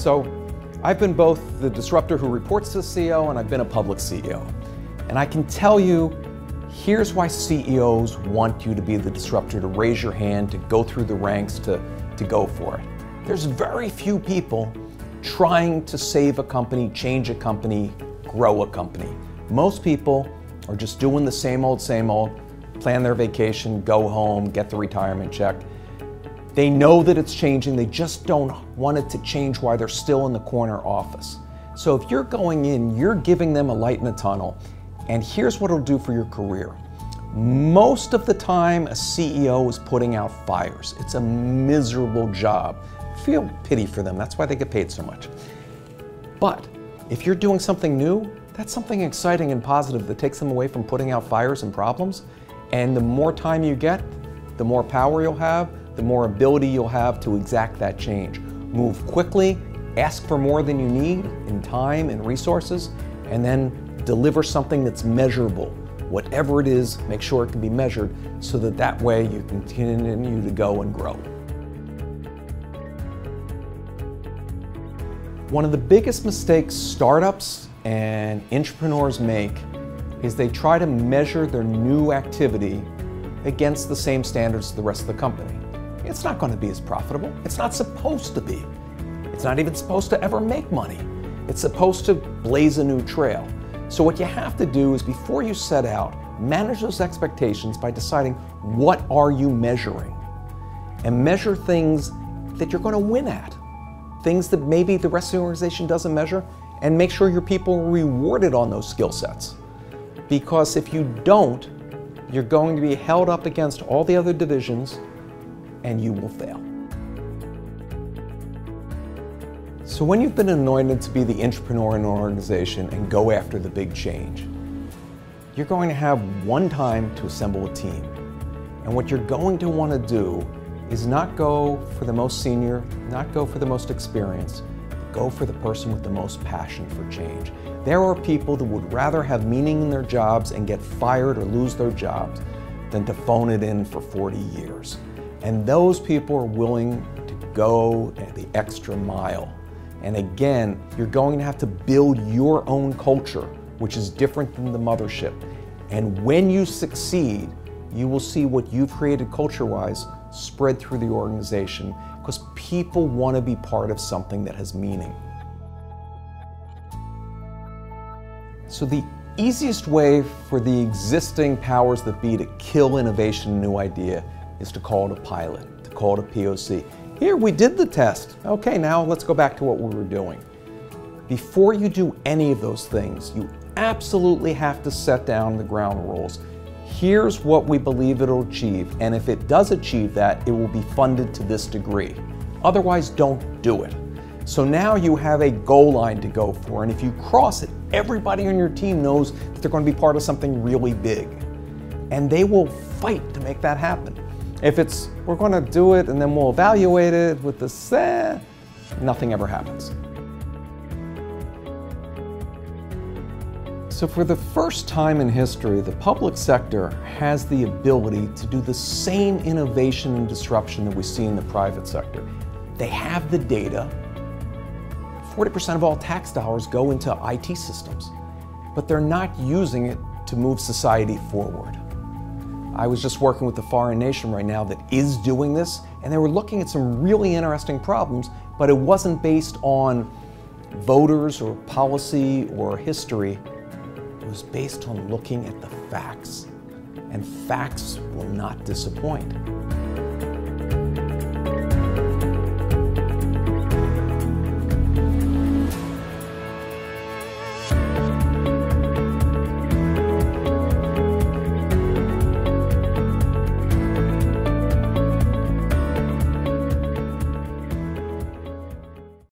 So I've been both the disruptor who reports to the CEO and I've been a public CEO. And I can tell you, here's why CEOs want you to be the disruptor, to raise your hand, to go through the ranks, to go for it. There's very few people trying to save a company, change a company, grow a company. Most people are just doing the same old, plan their vacation, go home, get the retirement check. They know that it's changing, they just don't want it to change while they're still in the corner office. So if you're going in, you're giving them a light in the tunnel, and here's what it'll do for your career. Most of the time, a CEO is putting out fires. It's a miserable job. Feel pity for them, that's why they get paid so much. But if you're doing something new, that's something exciting and positive that takes them away from putting out fires and problems. And the more time you get, the more power you'll have, the more ability you'll have to exact that change. Move quickly, ask for more than you need in time and resources, and then deliver something that's measurable. Whatever it is, make sure it can be measured so that that way you can continue to go and grow. One of the biggest mistakes startups and entrepreneurs make is they try to measure their new activity against the same standards as the rest of the company. It's not going to be as profitable. It's not supposed to be. It's not even supposed to ever make money. It's supposed to blaze a new trail. So what you have to do is, before you set out, manage those expectations by deciding what are you measuring, and measure things that you're going to win at, things that maybe the rest of the organization doesn't measure, and make sure your people are rewarded on those skill sets. Because if you don't, you're going to be held up against all the other divisions and you will fail. So when you've been anointed to be the entrepreneur in an organization and go after the big change, you're going to have one time to assemble a team. And what you're going to want to do is not go for the most senior, not go for the most experienced, go for the person with the most passion for change. There are people that would rather have meaning in their jobs and get fired or lose their jobs than to phone it in for 40 years. And those people are willing to go the extra mile. And again, you're going to have to build your own culture, which is different than the mothership. And when you succeed, you will see what you've created culture-wise spread through the organization, because people want to be part of something that has meaning. So the easiest way for the existing powers that be to kill innovation and new idea is to call it a pilot, to call it a POC. Here, we did the test. Okay, now let's go back to what we were doing. Before you do any of those things, you absolutely have to set down the ground rules. Here's what we believe it'll achieve, and if it does achieve that, it will be funded to this degree. Otherwise, don't do it. So now you have a goal line to go for, and if you cross it, everybody on your team knows that they're going to be part of something really big. And they will fight to make that happen. If it's, we're going to do it and then we'll evaluate it with this, nothing ever happens. So for the first time in history, the public sector has the ability to do the same innovation and disruption that we see in the private sector. They have the data. 40% of all tax dollars go into IT systems, but they're not using it to move society forward. I was just working with a foreign nation right now that is doing this, and they were looking at some really interesting problems, but it wasn't based on voters or policy or history. It was based on looking at the facts, and facts will not disappoint.